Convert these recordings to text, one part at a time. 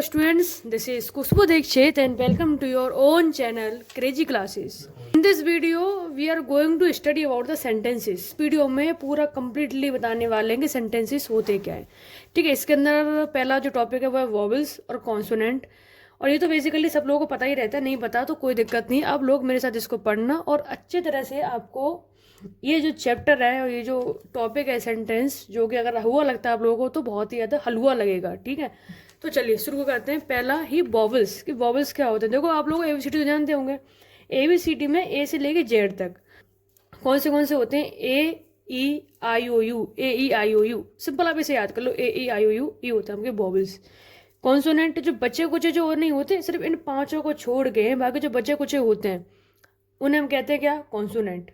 students, this is Kushbu Dikshit and welcome to your own channel Crazy Classes. In this video, we are going to study about the sentences. Video में पूरा completely बताने वाले हैं कि sentences होते क्या है. ठीक है, इसके अंदर पहला जो टॉपिक है वो है वॉवल्स और कॉन्सोनेंट. और ये तो बेसिकली सब लोगों को पता ही रहता है, नहीं पता तो कोई दिक्कत नहीं. आप लोग मेरे साथ इसको पढ़ना और अच्छे तरह से आपको ये जो चैप्टर है और ये जो टॉपिक है सेंटेंस, जो कि अगर हुआ लगता है आप लोगों को तो बहुत ही ज़्यादा हलवा लगेगा. ठीक है, तो चलिए शुरू करते हैं. पहला ही वॉवल्स कि वॉवल्स क्या होते हैं. देखो आप लोग ABCD तो जानते होंगे. ABCD में ए से लेके जेड तक कौन से होते हैं? A-E-I-O-U. A-E-I-O-U. सिंपल आप इसे याद कर लो. A-E-I-O-U ये होता है आपके वॉवल्स. कॉन्सोनेंट जो बच्चे कुचे जो और नहीं होते, सिर्फ इन पांचों को छोड़ के बाकी जो बच्चे कुचे होते हैं उन्हें हम कहते हैं क्या? कॉन्सोनेंट.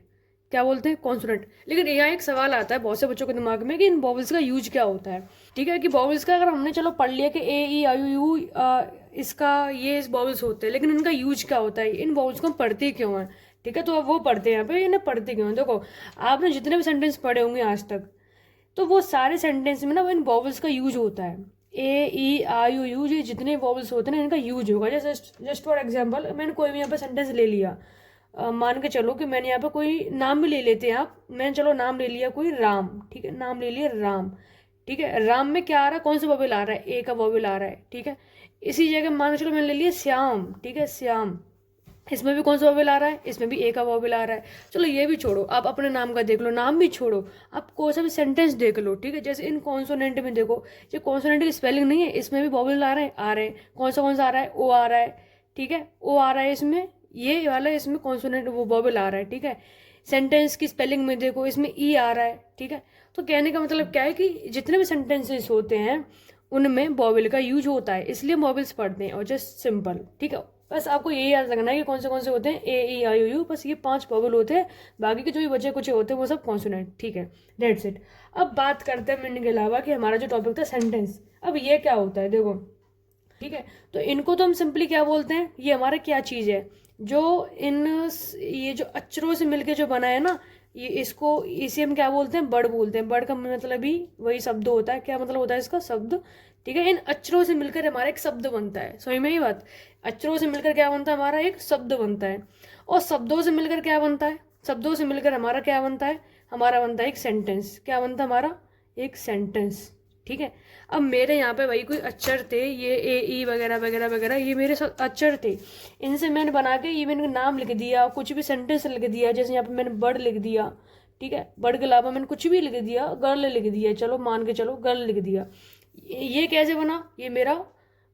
क्या बोलते हैं? कॉन्सोनेंट. लेकिन यहाँ एक सवाल आता है बहुत से बच्चों के दिमाग में कि इन वॉवल्स का यूज क्या होता है. ठीक है, कि वॉवल्स का अगर हमने चलो पढ़ लिया कि A-E-I-O-U इसका ये इस वॉवल्स होते हैं, लेकिन इनका यूज क्या होता है, इन वॉवल्स को हम पढ़ते क्यों हैं. ठीक है, तो अब वो पढ़ते हैं यहाँ पे, इन्हें पढ़ते क्यों हैं. देखो आपने जितने भी सेंटेंस पढ़े होंगे आज तक, तो वो सारे सेंटेंस में ना इन वॉवल्स का यूज होता है. A-E-I-O-U ये जितने वॉवल्स होते हैं ना इनका यूज होगा. जस्ट फॉर एग्जाम्पल मैंने कोई भी यहाँ पे सेंटेंस ले लिया. मान के चलो कि मैंने यहाँ पे कोई नाम भी ले लेते हैं आप. मैंने चलो नाम ले लिया कोई राम. ठीक है, नाम ले लिया राम. ठीक है, राम में क्या आ रहा है? कौन सा वॉवेल आ रहा है? ए का वॉवेल आ रहा है. ठीक है, इसी जगह मान के चलो मैंने ले लिया श्याम. ठीक है, श्याम. इसमें भी कौन सा वॉवेल आ रहा है? इसमें भी ए का वॉवेल आ रहा है. चलो ये भी छोड़ो, आप अपने नाम का देख लो. नाम भी छोड़ो, आप कोई सा भी सेंटेंस देख लो. ठीक है, जैसे इन कॉन्सोनेंट में देखो, ये कॉन्सोनेंट की स्पेलिंग नहीं है, इसमें भी वॉवेल आ रहे हैं. कौन सा आ रहा है? ओ आ रहा है. ठीक है, ओ आ रहा है इसमें, ये वाला इसमें कॉन्सोनेंट वो वॉवेल आ रहा है. ठीक है, सेंटेंस की स्पेलिंग में देखो, इसमें ई आ रहा है. ठीक है, तो कहने का मतलब क्या है कि जितने भी सेंटेंसेस होते हैं उनमें वॉवेल का यूज होता है, इसलिए वॉवेल्स पढ़ते हैं. और जस्ट सिंपल. ठीक है, बस आपको ये याद रखना है कि कौन से होते हैं. A-E-I-O-U, बस ये 5 वॉवेल होते हैं. बाकी के जो भी बचे कुछ होते हैं वो सब कॉन्सोनेंट. ठीक है, दैट्स इट. अब बात करते हैं मीनिंग के अलावा कि हमारा जो टॉपिक था सेंटेंस. अब ये क्या होता है देखो. ठीक है, तो इनको तो हम सिंपली क्या बोलते हैं, ये हमारा क्या चीज़ है जो ये जो अक्षरों से मिलके जो बना है ना, ये इसे हम क्या बोलते हैं? वर्ड बोलते हैं. वर्ड का मतलब ही वही शब्द होता है. क्या मतलब होता है इसका? शब्द. ठीक है, इन अक्षरों से मिलकर हमारा एक शब्द बनता है. समझ में ही बात. अक्षरों से मिलकर क्या बनता है? हमारा एक शब्द बनता है. और शब्दों से मिलकर क्या बनता है? शब्दों से मिलकर हमारा क्या बनता है? हमारा बनता है एक सेंटेंस. क्या बनता है हमारा? एक सेंटेंस. ठीक है, अब मेरे यहाँ पे वही कोई अक्षर थे, ये A-E वगैरह वगैरह वगैरह, ये मेरे अक्षर थे. इनसे मैंने बना के ये मैंने नाम लिख दिया, कुछ भी सेंटेंस लिख दिया. जैसे यहाँ पे मैंने बर्ड लिख दिया. ठीक है, बर्ड के अलावा मैंने कुछ भी लिख दिया. गर्ल लिख दिया, चलो मान के चलो गर्ल लिख दिया. ये कैसे बना? ये मेरा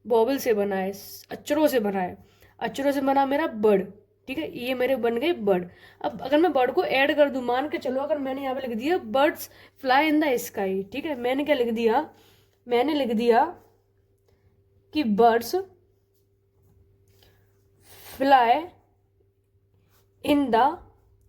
वॉवेल से बना है, अक्षरों से बना है. अक्षरों से बना मेरा बर्ड. ठीक है, ये मेरे बन गए बर्ड. अब अगर मैं बर्ड को ऐड कर दूं, मान के चलो अगर मैंने यहाँ पे लिख दिया birds fly in the sky. ठीक है, मैंने क्या लिख दिया? मैंने लिख दिया कि birds fly in the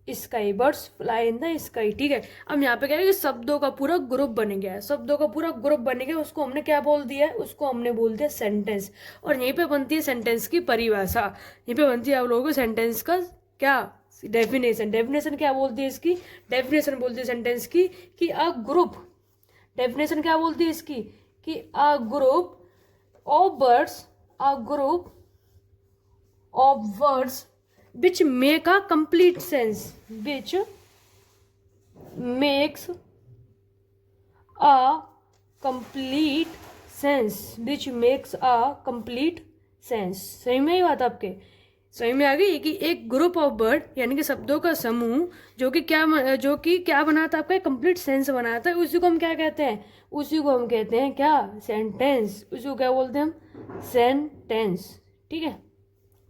sky. Birds fly in the sky. ठीक है, अब यहाँ पे क्या है कि शब्दों का पूरा ग्रुप बन गया है. शब्दों का पूरा ग्रुप बन गया, उसको हमने क्या बोल दिया है? उसको हमने बोल दिया सेंटेंस. और यहीं पे बनती है सेंटेंस की परिभाषा. यहीं पे बनती है आप लोगों को सेंटेंस का क्या? डेफिनेशन. डेफिनेशन क्या बोलती है इसकी? डेफिनेशन बोलती है सेंटेंस की कि अ ग्रुप. डेफिनेशन क्या बोलती है इसकी? कि a group of birds, a group of words which make a complete sense, which makes a complete sense, which makes a complete sense. सही में ही बात आपके सही में आ गई कि एक ग्रुप ऑफ वर्ड यानी कि शब्दों का समूह जो कि क्या बनाता है? आपका कंप्लीट सेंस बनाता है. उसी को हम क्या कहते हैं? उसी को हम कहते हैं क्या? सेंटेंस. उसी को क्या बोलते हैं हम? सेंटेंस. ठीक है,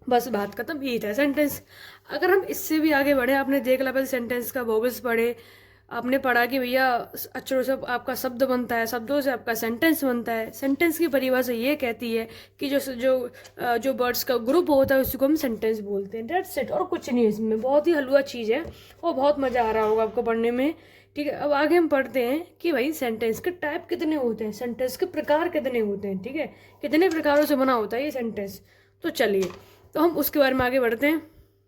बस बात खत्म. यही था सेंटेंस. अगर हम इससे भी आगे बढ़े, आपने देख लिया पहले सेंटेंस का वॉवल्स पढ़े, आपने पढ़ा कि भैया अक्षरों से आपका शब्द बनता है, शब्दों से आपका सेंटेंस बनता है. सेंटेंस की परिभाषा ये कहती है कि जो वर्ड्स का ग्रुप होता है उसको हम सेंटेंस बोलते हैं. दैट्स इट, और कुछ नहीं है इसमें. बहुत ही हलवा चीज़ है और बहुत मज़ा आ रहा होगा आपको पढ़ने में. ठीक है, अब आगे हम पढ़ते हैं कि भाई सेंटेंस के टाइप कितने होते हैं, सेंटेंस के प्रकार कितने होते हैं. ठीक है, कितने प्रकारों से बना होता है ये सेंटेंस. तो चलिए, तो हम उसके बारे में आगे बढ़ते हैं.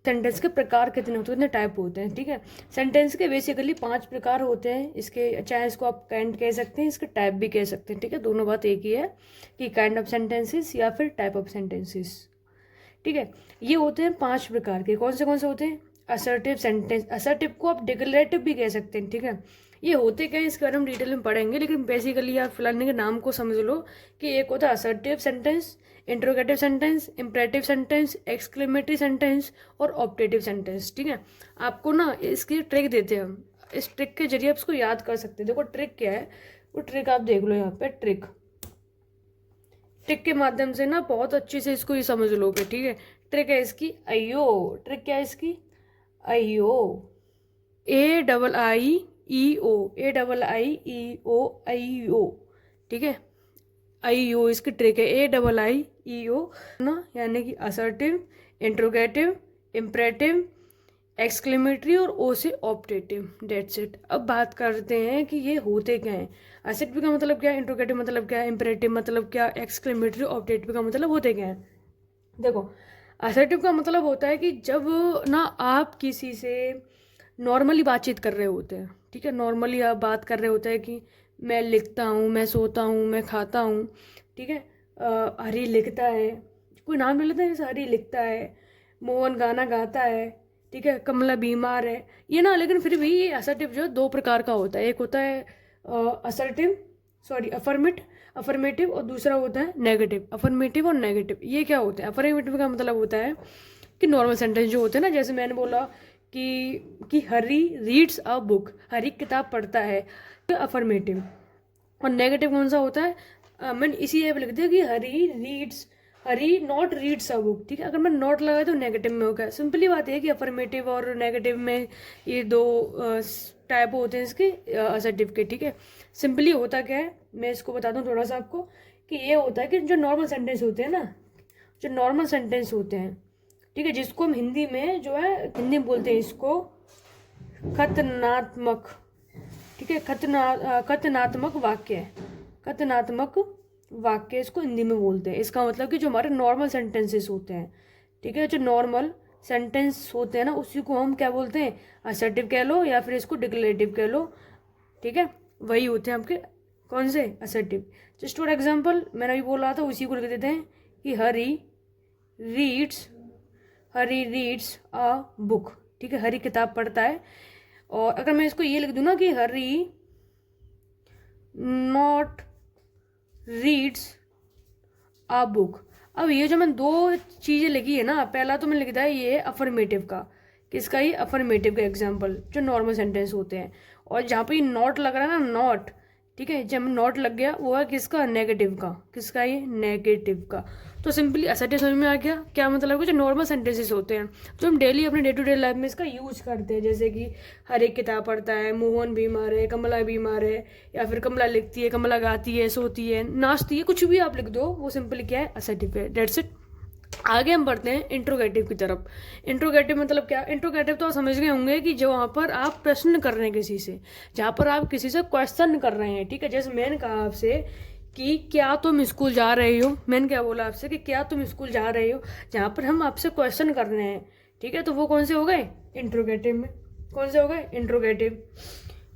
सेंटेंस के प्रकार कितने होते हैं, कितने टाइप होते हैं, ठीक है। सेंटेंस के बेसिकली 5 प्रकार होते हैं इसके, चाहे इसको आप काइंड कह सकते हैं, इसके टाइप भी कह सकते हैं, ठीक है। दोनों बात एक ही है कि काइंड ऑफ सेंटेंसेस या फिर टाइप ऑफ सेंटेंसेस, ठीक है। ये होते हैं 5 प्रकार के। कौन से होते हैं? असर्टिव सेंटेंस, असर्टिव को आप डिक्लेरेटिव भी कह सकते हैं, ठीक है। ये होते क्या है इसके बारे में डिटेल में पढ़ेंगे, लेकिन बेसिकली आप फिलहाल के नाम को समझ लो कि एक होता है assertive sentence, interrogative sentence, imperative sentence, exclamatory sentence और ऑप्टेटिव सेंटेंस, ठीक है। आपको ना इसकी ट्रिक देते हैं हम, इस ट्रिक के जरिए आप इसको याद कर सकते हैं। देखो ट्रिक क्या है, वो ट्रिक आप देख लो यहाँ पे। ट्रिक के माध्यम से ना बहुत अच्छे से इसको ये समझ लोगे, ठीक है। ट्रिक है इसकी अयो। ट्रिक क्या है इसकी? अयो, AIIEO, AIIEO, अयो, ठीक है। अयो इसकी ट्रिक है, AIIEO ना, यानी कि असर्टिव, इंट्रोगेटिव, इम्परेटिव, एक्सक्लेमेटरी और ओ से ऑप्टेटिव, डेट्स इट। अब बात करते हैं कि ये होते क्या हैं। असर्टिव का मतलब क्या है, इंट्रोगेटिव मतलब क्या है, इम्परेटिव मतलब क्या, एक्सक्लेमेटरी, ऑप्टेटिव का मतलब होते क्या है। देखो असर्टिव का मतलब होता है कि जब ना आप किसी से नॉर्मली बातचीत कर रहे होते हैं, ठीक है। नॉर्मली आप बात कर रहे होते हैं कि मैं लिखता हूँ, मैं सोता हूँ, मैं खाता हूँ, ठीक है। हरी लिखता है, कोई नाम ले लेते हैं जैसे हरी लिखता है, मोहन गाना गाता है, ठीक है, कमला बीमार है, ये ना। लेकिन फिर भी ये असर्टिव जो 2 प्रकार का होता है। एक होता है अफर्मेटिव और दूसरा होता है नेगेटिव। अफर्मेटिव और नेगेटिव ये क्या होता है? अफर्मेटिव का मतलब होता है कि नॉर्मल सेंटेंस जो होते हैं ना, जैसे मैंने बोला कि हरी रीड्स अ बुक, हरी किताब पढ़ता है, अफर्मेटिव। और नेगेटिव कौन सा होता है? मैंने इसी ऐप लिख दिया कि हरी नॉट रीड्स अ बुक, ठीक है। अगर मैं नॉट लगाया तो नेगेटिव में हो गया। सिंपली बात है कि अफर्मेटिव और नेगेटिव में ये 2 टाइप होते हैं इसके असर्टिव के, ठीक है। सिंपली होता क्या है, मैं इसको बता दूं थोड़ा सा आपको, कि ये होता है कि जो नॉर्मल सेंटेंस होते हैं ना, जो नॉर्मल सेंटेंस होते हैं, ठीक है, जिसको हम हिंदी में जो है, हिंदी में बोलते हैं इसको कथनात्मक, ठीक है। कथनात्मक वाक्य, कथनात्मक वाक्य इसको हिंदी में बोलते हैं। इसका मतलब कि जो हमारे नॉर्मल सेंटेंसेस होते हैं, ठीक है, जो नॉर्मल सेंटेंस होते हैं ना, उसी को हम क्या बोलते हैं? असर्टिव कह लो या फिर इसको डिक्लेरेटिव कह लो, ठीक है। वही होते हैं आपके कौन से? असर्टिव। जस्ट फॉर एग्जाम्पल मैंने अभी बोल रहा था, उसी को लिख देते हैं कि हरी रीड्स अ बुक, ठीक है, हरी किताब पढ़ता है। और अगर मैं इसको ये लिख दूँ ना कि हरी नॉट रीड्स अ बुक, अब ये जो मैंने 2 चीज़ें लिखी है ना, पहला तो मैंने लिख दिया है ये अफर्मेटिव का, किसका? ये अफर्मेटिव का एग्जाम्पल, जो नॉर्मल सेंटेंस होते हैं। और जहाँ पे नॉट लग रहा है ना, नॉट, ठीक है, जब नॉट लग गया वो है किसका? नेगेटिव का। किसका? ये नेगेटिव का। तो सिंपली असर्टिव समझ में आ गया क्या मतलब है। जो नॉर्मल सेंटेंसेस होते हैं जो हम डेली अपने डे टू डे लाइफ में इसका यूज करते हैं, जैसे कि हर एक किताब पढ़ता है, मोहन बीमार है, कमला बीमार है, या फिर कमला लिखती है, कमला गाती है, सोती है, नाचती है, कुछ भी आप लिख दो, वो सिंपली क्या है? असर्टिव है, डेट्स इट। आगे हम बढ़ते हैं इंट्रोगेटिव की तरफ। इंट्रोगेटिव मतलब क्या? इंट्रोगेटिव तो आप समझ गए होंगे कि जो वहाँ पर आप प्रश्न कर रहे हैं किसी से, जहाँ पर आप किसी से क्वेश्चन कर रहे हैं, ठीक है। जैसे मैंने कहा आपसे कि क्या तुम स्कूल जा रहे हो, मैंने क्या बोला आपसे कि क्या तुम स्कूल जा रहे हो, जहाँ पर हम आपसे क्वेश्चन कर रहे हैं, ठीक है, तो वो कौन से हो गए? इंट्रोगेटिव में। कौन से हो गए? इंट्रोगेटिव।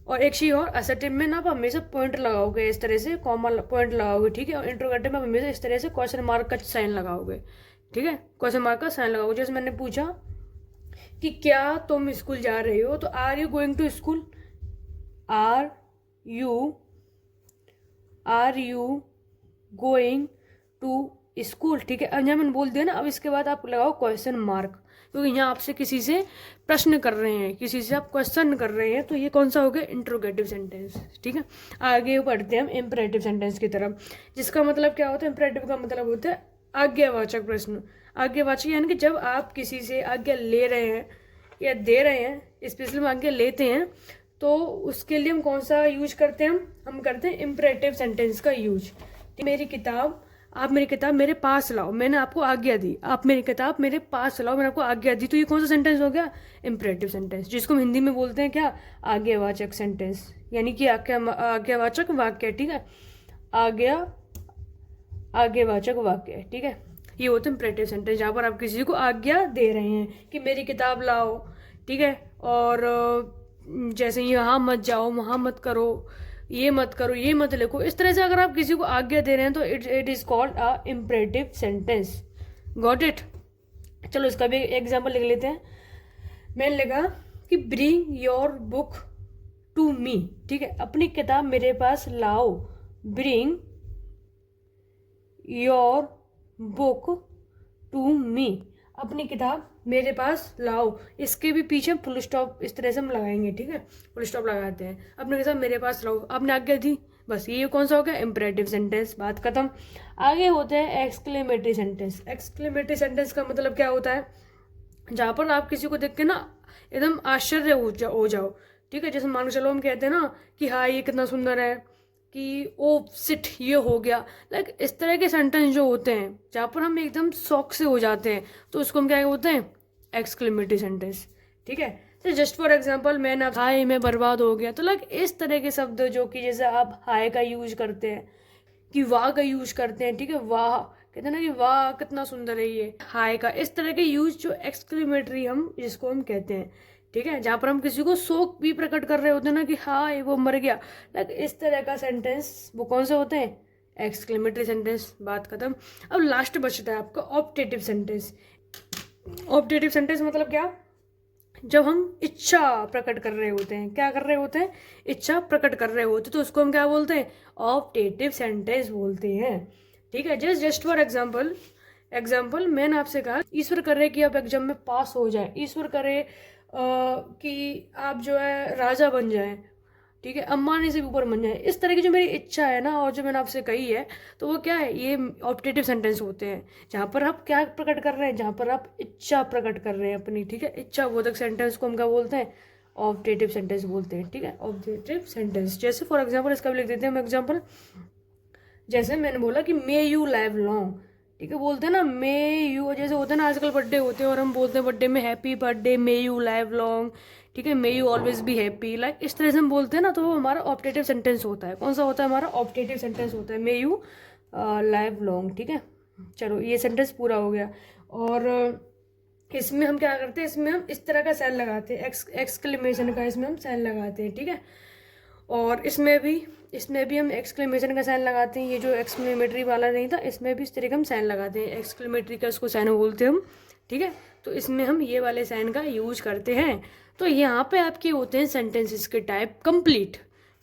और एक चीज़ और, असर्टिव में ना आप हमेशा पॉइंट लगाओगे, इस तरह से कॉमा पॉइंट लगाओगे, ठीक है। और इंट्रोगेटिव में आप हमेशा इस तरह से क्वेश्चन मार्क का साइन लगाओगे, ठीक है, क्वेश्चन मार्क का साइन लगाओगे। जैसे मैंने पूछा कि क्या तुम स्कूल जा रहे हो, तो are you going to school, are you going to school, ठीक है। अब यहाँ मैंने बोल दिया ना, अब इसके बाद आप लगाओ क्वेश्चन मार्क, क्योंकि यहाँ आपसे किसी से प्रश्न कर रहे हैं, किसी से आप क्वेश्चन कर रहे हैं, तो ये कौन सा हो गया? इंट्रोगेटिव सेंटेंस, ठीक है। आगे बढ़ते हैं हम इम्परेटिव सेंटेंस की तरफ, जिसका मतलब क्या होता है? इम्परेटिव का मतलब होता है आज्ञावाचक प्रश्न। आज्ञावाचक यानी कि जब आप किसी से आज्ञा ले रहे हैं या दे रहे हैं, स्पेशली हम आज्ञा लेते हैं, तो उसके लिए हम कौन सा यूज करते हैं? हम करते हैं इम्परेटिव सेंटेंस का यूज। आप मेरी किताब मेरे पास लाओ, मैंने आपको आज्ञा दी, आप मेरी किताब मेरे पास लाओ, मैंने आपको आज्ञा दी, तो ये कौन सा सेंटेंस हो गया? इम्परेटिव सेंटेंस, जिसको हम हिंदी में बोलते हैं क्या? आज्ञावाचक सेंटेंस, यानी कि आज्ञावाचक वाक्य, ठीक है, आज्ञावाचक वाक्य, ठीक है। ये होते हैं इम्परेटिव सेंटेंस, जहाँ पर आप किसी को आज्ञा दे रहे हैं कि मेरी किताब लाओ, ठीक है, और जैसे यहाँ मत जाओ, वहाँ मत करो, ये मत करो, ये मत लिखो, इस तरह से अगर आप किसी को आज्ञा दे रहे हैं तो it is called a imperative sentence. Got it? चलो इसका भी एग्जाम्पल लिख लेते हैं। मैंने लिखा कि bring your book to me, ठीक है, अपनी किताब मेरे पास लाओ। Bring your book to me, अपनी किताब मेरे पास लाओ। इसके भी पीछे फुल स्टॉप इस तरह से हम लगाएंगे, ठीक है, फुल स्टॉप लगाते हैं। अपनी किताब मेरे पास लाओ, आपने आज्ञा दी, बस ये कौन सा हो गया? इम्परेटिव सेंटेंस, बात खत्म। आगे होते हैं एक्सक्लेमेटरी सेंटेंस। एक्सक्लेमेटरी सेंटेंस का मतलब क्या होता है? जहाँ पर आप किसी को देख के ना एकदम आश्चर्य हो जाओ, ठीक है, जैसे मान के चलो हम कहते हैं ना कि हाँ ये कितना सुंदर है, कि ओ सिट ये हो गया, लाइक इस तरह के सेंटेंस जो होते हैं जहाँ पर हम एकदम शौक से हो जाते हैं, तो उसको हम क्या बोलते हैं? एक्सक्लेमेटरी सेंटेंस, ठीक है। तो जस्ट फॉर एग्जांपल, मैंने हाय मैं बर्बाद हो गया, तो लाइक इस तरह के शब्द जो कि जैसे आप हाय का यूज करते हैं, कि वाह का यूज करते हैं, ठीक है, वाह कहते हैं ना कि वाह कितना सुंदर है ये, हाय का, इस तरह के यूज जो एक्सक्लेमेटरी हम जिसको हम कहते हैं, ठीक है, जहाँ पर हम किसी को शोक भी प्रकट कर रहे होते हैं ना कि हाँ वो मर गया, लाइक इस तरह का सेंटेंस वो कौन से होते हैं? एक्सक्लेमेटरी सेंटेंस, बात खत्म। अब लास्ट बचता है आपका ऑप्टेटिव सेंटेंस। ऑप्टेटिव सेंटेंस मतलब क्या? जब हम इच्छा प्रकट कर रहे होते हैं, क्या कर रहे होते हैं? इच्छा प्रकट कर रहे होते हैं, तो उसको हम क्या बोलते हैं? ऑप्टेटिव सेंटेंस बोलते हैं, ठीक है। जस्ट फॉर एग्जाम्पल मैंने आपसे कहा ईश्वर करे कि आप एग्जाम में पास हो जाए, ईश्वर करे कि आप जो है राजा बन जाए, ठीक है, अंबानी से भी ऊपर बन जाए, इस तरह की जो मेरी इच्छा है ना और जो मैंने आपसे कही है, तो वो क्या है? ये ऑप्टेटिव सेंटेंस होते हैं, जहाँ पर आप क्या प्रकट कर रहे हैं? जहाँ पर आप इच्छा प्रकट कर रहे हैं अपनी, ठीक है, इच्छा बोधक सेंटेंस को हम क्या बोलते हैं? ऑप्टेटिव सेंटेंस बोलते हैं, ठीक है, ऑप्टेटिव सेंटेंस। जैसे फॉर एग्जाम्पल इसका भी लिख देते हैं हम एग्जाम्पल। जैसे मैंने बोला कि मे यू लाइव लॉन्ग, ठीक है, बोलते हैं ना मे यू, जैसे होता है ना आजकल बर्थडे होते हैं और हम बोलते हैं बर्थडे में happy birthday, may you live long, ठीक है, may you always be happy, like इस तरह से हम बोलते हैं ना, तो वो हमारा ऑप्टेटिव सेंटेंस होता है। कौन सा होता है? हमारा ऑप्टेटिव सेंटेंस होता है, मे यू लाइव लॉन्ग, ठीक है। चलो ये सेंटेंस पूरा हो गया। और इसमें हम क्या करते हैं? इसमें हम इस तरह का साइन लगाते हैं, एक्सक्लेमेशन का इसमें हम साइन लगाते हैं, ठीक है। और इसमें भी हम एक्सक्लेमेशन का साइन लगाते हैं। ये जो एक्सक्लेमेटरी वाला नहीं था, इसमें भी इस तरह का हम साइन लगाते हैं, एक्सक्लेमेटरी का उसको साइन बोलते हैं हम, ठीक है। तो इसमें हम ये वाले साइन का यूज करते हैं। तो यहाँ पे आपके होते हैं सेंटेंसेस के टाइप कंप्लीट,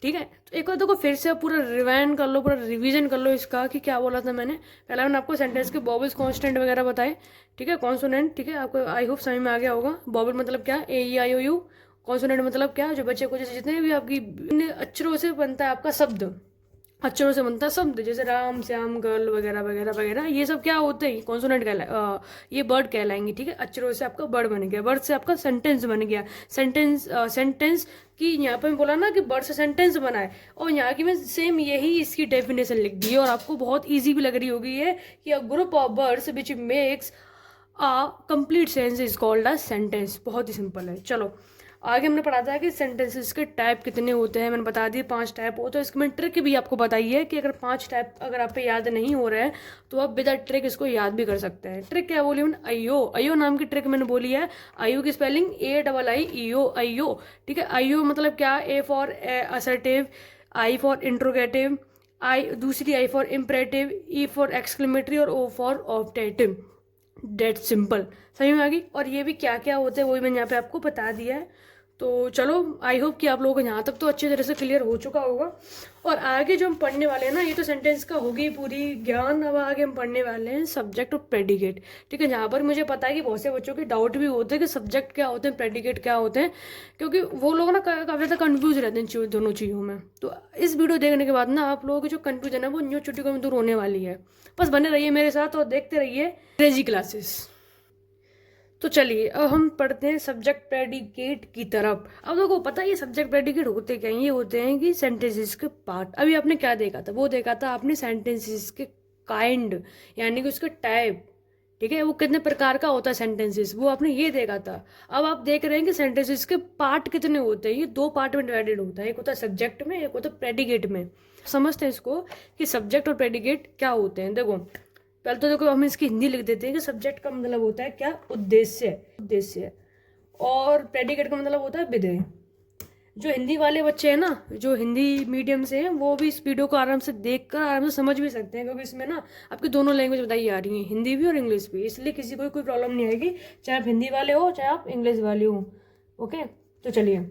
ठीक है। तो एक बार देखो फिर से पूरा रिवाइंड कर लो, पूरा रिवीजन कर लो इसका कि क्या बोला था मैंने। पहला मैंने आपको सेंटेंस के बॉबल्स कॉन्स्टेंट वगैरह बताए, ठीक है, कॉन्सोनेंट, ठीक है, आपको आई होप समझ में आ गया होगा। बॉबल मतलब क्या? ए ई आई ओ यू। कॉन्सोनेंट मतलब क्या? जो बच्चे को जैसे जितने भी आपकी अक्षरों से बनता है आपका शब्द, अक्षरों से बनता है शब्द, जैसे राम श्याम गर्ल वगैरह वगैरह वगैरह, ये सब क्या होते हैं? कॉन्सोनेंट ये वर्ड कहलाएंगे, ठीक है। अक्षरों से आपका वर्ड बन गया, वर्ड से आपका सेंटेंस बन गया। सेंटेंस की यहाँ पे मैं बोला ना कि वर्ड से सेंटेंस बना है, और यहाँ की मैं सेम यही इसकी डेफिनेशन लिख दी है, और आपको बहुत ईजी भी लग रही होगी ये कि a group of words which makes a complete sense is called a sentence. बहुत ही सिंपल है। चलो आगे हमने पढ़ा था कि सेंटेंसेस के टाइप कितने होते हैं, मैंने बता दिए 5 टाइप हो। तो इसकी मैंने ट्रिक भी आपको बताई है कि अगर 5 टाइप अगर आप पे याद नहीं हो रहा है तो आप विदाउट ट्रिक इसको याद भी कर सकते हैं। ट्रिक क्या बोली मैंने? अयो, अयो नाम की ट्रिक मैंने बोली है। अयो की स्पेलिंग AIIO, अयो, ठीक है। अयो मतलब क्या? A for assertive, I for interrogative, दूसरी I for imperative, E for exclamatory और O for optative. That simple, समझ में आ गई। और ये भी क्या क्या होते हैं वो भी मैंने यहाँ पे आपको बता दिया है। तो चलो आई होप कि आप लोगों को यहाँ तक तो अच्छी तरह से क्लियर हो चुका होगा। और आगे जो हम पढ़ने वाले हैं ना, ये तो सेंटेंस का होगी पूरी ज्ञान। अब आगे हम पढ़ने वाले हैं सब्जेक्ट और प्रेडिकेट, ठीक है। जहाँ पर मुझे पता है कि बहुत से बच्चों के डाउट भी होते हैं कि सब्जेक्ट क्या होते हैं, प्रेडिकेट क्या होते हैं, क्योंकि वो लोग ना काफ़ी ज़्यादा कन्फ्यूज रहते हैं दोनों चीज़ों में। तो इस वीडियो देखने के बाद ना आप लोगों की जो कन्फ्यूजन है वो न्यू चुटकियों में दूर होने वाली है। बस बने रहिए मेरे साथ और देखते रहिए क्रेजी क्लासेस। तो चलिए अब हम पढ़ते हैं सब्जेक्ट प्रेडिकेट की तरफ। अब लोगों को पता है ये सब्जेक्ट प्रेडिकेट होते क्या हैं? ये होते हैं कि सेंटेंसेस के पार्ट। अभी आपने क्या देखा था? वो देखा था आपने सेंटेंसेस के काइंड, यानी कि उसके टाइप, ठीक है, वो कितने प्रकार का होता है सेंटेंसेस, वो आपने ये देखा था। अब आप देख रहे हैं कि सेंटेंसेस के पार्ट कितने होते हैं। ये 2 पार्ट में डिवाइडेड होता है, एक होता है सब्जेक्ट में, एक होता है प्रेडिकेट में। समझते हैं इसको कि सब्जेक्ट और प्रेडिकेट क्या होते हैं। देखो पहले तो देखो हम इसकी हिंदी लिख देते हैं कि सब्जेक्ट का मतलब होता है क्या, उद्देश्य, उद्देश्य, और प्रेडिकेट का मतलब होता है विधेय। जो हिंदी वाले बच्चे हैं ना, जो हिंदी मीडियम से हैं, वो भी इस वीडियो को आराम से देखकर आराम से समझ भी सकते हैं, क्योंकि इसमें ना आपकी दोनों लैंग्वेज बताई जा रही हैं, हिंदी भी और इंग्लिश भी, इसलिए किसी को कोई प्रॉब्लम नहीं आएगी, चाहे आप हिंदी वाले हो चाहे आप इंग्लिश वाले हो। ओके, तो चलिए,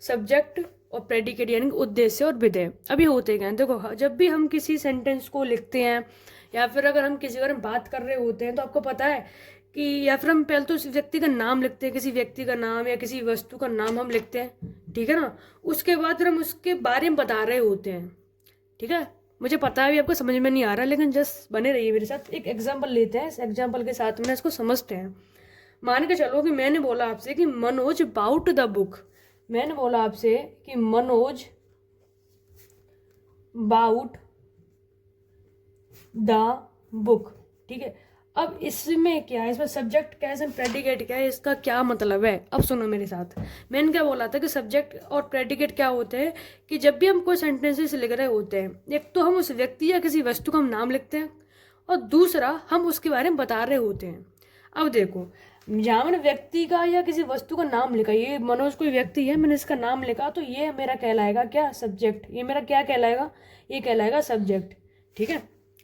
सब्जेक्ट और प्रेडिकेट यानी उद्देश्य और विधेय। अभी होते क्या, देखो जब भी हम किसी सेंटेंस को लिखते हैं या फिर अगर हम किसी बारे में बात कर रहे होते हैं, तो आपको पता है कि या फिर हम पहले तो उस व्यक्ति का नाम लिखते हैं, किसी व्यक्ति का नाम या किसी वस्तु का नाम हम लिखते हैं, ठीक है ना। उसके बाद फिर हम उसके बारे में बता रहे होते हैं, ठीक है। मुझे पता है अभी आपको समझ में नहीं आ रहा, लेकिन जस्ट बने रहिए मेरे साथ। एक एग्जाम्पल लेते हैं, इस एग्जाम्पल के साथ में इसको समझते हैं। मान के चलो कि मैंने बोला आपसे कि मनोज बाउट द बुक, मैंने बोला आपसे कि मनोज बाउट द बुक, ठीक है। अब इसमें क्या है, इसमें सब्जेक्ट क्या है, इसमें प्रेडिकेट क्या है, इसका क्या मतलब है। अब सुनो मेरे साथ, मैंने क्या बोला था कि सब्जेक्ट और प्रेडिकेट क्या होते हैं कि जब भी हम कोई सेंटेंसेस लिख रहे होते हैं, एक तो हम उस व्यक्ति या किसी वस्तु का हम नाम लिखते हैं और दूसरा हम उसके बारे में बता रहे होते हैं। अब देखो, जहाँ मैंने व्यक्ति का या किसी वस्तु का नाम लिखा, ये मनोज कोई व्यक्ति है, मैंने इसका नाम लिखा, तो ये मेरा कहलाएगा क्या, सब्जेक्ट। ये मेरा क्या कहलाएगा, ये कहलाएगा सब्जेक्ट, ठीक है।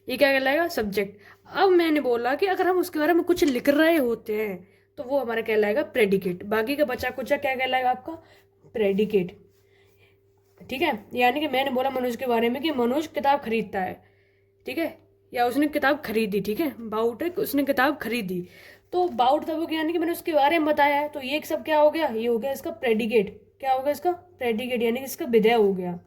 ये क्या कहलाएगा, सब्जेक्ट। अब मैंने बोला कि अगर हम उसके बारे में कुछ लिख रहे होते हैं तो वो हमारा कहलाएगा प्रेडिकेट। बाकी का बचा कुचा क्या कहलाएगा आपका, प्रेडिकेट, ठीक है। यानी कि मैंने बोला मनोज के बारे में कि मनोज किताब खरीदता है, ठीक है, या उसने किताब खरीदी, ठीक है, बाउट है, उसने किताब खरीदी, तो बाउट था वो, यानी कि मैंने उसके बारे में बताया है, तो ये सब क्या हो गया, ये हो गया इसका प्रेडिकेट। क्या हो गया इसका प्रेडिकेट, यानी कि इसका विधेय हो गया।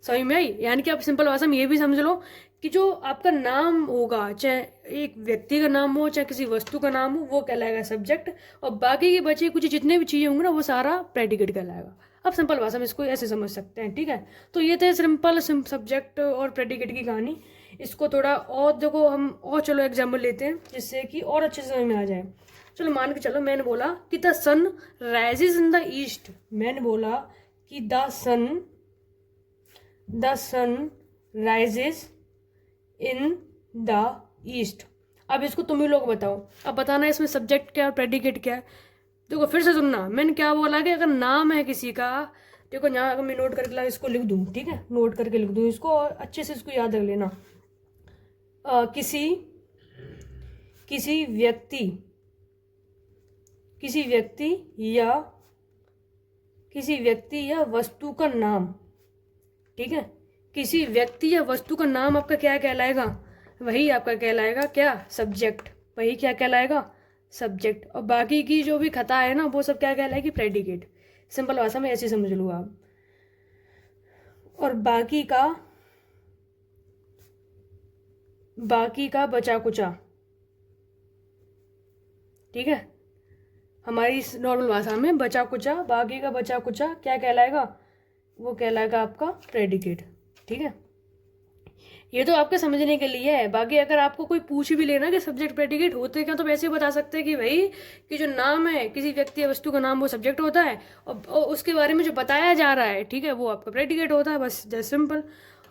समझ में आई। यानी कि आप सिंपल भाषा में ये भी समझ लो कि जो आपका नाम होगा, चाहे एक व्यक्ति का नाम हो चाहे किसी वस्तु का नाम हो, वो कहलाएगा सब्जेक्ट, और बाकी के बचे कुछ जितने भी चीज़ें होंगे ना, वो सारा प्रेडिकेट कहलाएगा। अब सिंपल भाषा में इसको ऐसे समझ सकते हैं, ठीक है। तो ये थे सिंपल सब्जेक्ट और प्रेडिकेट की कहानी। इसको थोड़ा और देखो हम, और चलो एग्जाम्पल लेते हैं जिससे कि और अच्छे से समझ में आ जाए। चलो मान के चलो, मैंने बोला कि the sun rises in the east, मैंने बोला कि the sun rises in the east. अब इसको तुम ही लोग बताओ, अब बताना इसमें सब्जेक्ट क्या और प्रेडिकेट क्या है। देखो फिर से सुनना, मैंने क्या बोला कि अगर नाम है किसी का, देखो यहाँ अगर मैं नोट करके इसको लिख दूँ, ठीक है, नोट करके लिख दूँ इसको और अच्छे से इसको याद रख लेना। किसी व्यक्ति या वस्तु का नाम, ठीक है, किसी व्यक्ति या वस्तु का नाम आपका क्या कहलाएगा, वही आपका कहलाएगा क्या, सब्जेक्ट। वही क्या कहलाएगा, सब्जेक्ट। और बाकी की जो भी खता है ना, वो सब क्या कहलाएगी, प्रेडिकेट। सिंपल भाषा में ऐसे समझ लो आप। और बाकी का बचा कुचा, ठीक है, हमारी नॉर्मल भाषा में बचा कुचा, बाकी का बचा कुचा क्या कहलाएगा, वो कहलाएगा आपका प्रेडिकेट, ठीक है। ये तो आपके समझने के लिए है। बाकी अगर आपको कोई पूछ भी लेना कि सब्जेक्ट प्रेडिकेट होते क्या, तो वैसे बता सकते हैं कि भाई कि जो नाम है किसी व्यक्ति या वस्तु का नाम, वो सब्जेक्ट होता है, और उसके बारे में जो बताया जा रहा है, ठीक है, वो आपका प्रेडिकेट होता है। बस जस्ट सिंपल।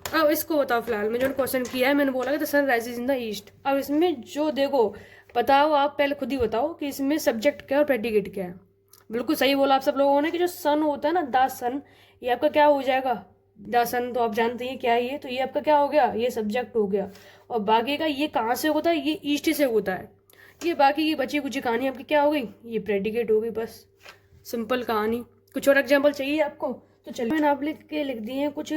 अब इसको बताओ, फिलहाल मैं जो क्वेश्चन किया है, मैंने बोला कि the sun rises in the east. अब इसमें जो देखो, बताओ आप पहले खुद ही बताओ कि इसमें सब्जेक्ट क्या और प्रेडिकेट क्या है। बिल्कुल सही बोला आप सब लोगों ने कि जो सन होता है ना, द सन, ये आपका क्या हो जाएगा, द सन तो आप जानते हैं क्या है ये, तो ये आपका क्या हो गया, ये सब्जेक्ट हो गया। और बाकी का ये कहाँ से होता है, ये ईस्ट से होता है। ये बाकी की बची कुछ कहानी आपकी क्या हो गई, ये प्रेडिकेट हो गई। बस सिंपल कहानी। कुछ और एग्जाम्पल चाहिए आपको, तो चलिए मैंने आप लिख दिए हैं कुछ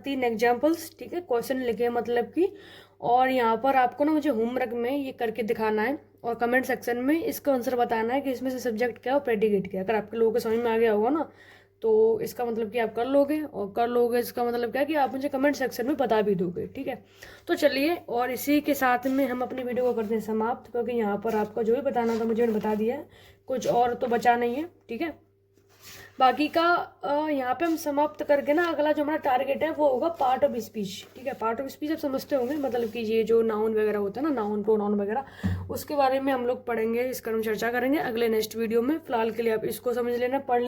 3 एग्जाम्पल्स, ठीक है, क्वेश्चन लिखे मतलब कि। और यहाँ पर आपको ना मुझे होमवर्क में ये करके दिखाना है और कमेंट सेक्शन में इसका आंसर बताना है कि इसमें से सब्जेक्ट क्या और प्रेडिकेट क्या। अगर आपके लोगों को समझ में आ गया होगा ना, तो इसका मतलब कि आप कर लोगे, और कर लोगे इसका मतलब क्या कि आप मुझे कमेंट सेक्शन में बता भी दोगे, ठीक है। तो चलिए, और इसी के साथ में हम अपनी वीडियो को करते हैं समाप्त, क्योंकि यहाँ पर आपका जो भी बताना था मुझे मैंने बता दिया है, कुछ और तो बचा नहीं है, ठीक है। बाकी का यहाँ पे हम समाप्त करके ना, अगला जो हमारा टारगेट है वो होगा पार्ट ऑफ स्पीच, ठीक है। पार्ट ऑफ स्पीच आप समझते होंगे, मतलब कि ये जो नाउन वगैरह होता है ना, नाउन प्रोनाउन वगैरह, उसके बारे में हम लोग पढ़ेंगे, इसका हम चर्चा करेंगे अगले नेक्स्ट वीडियो में। फिलहाल के लिए आप इसको समझ लेना, पढ़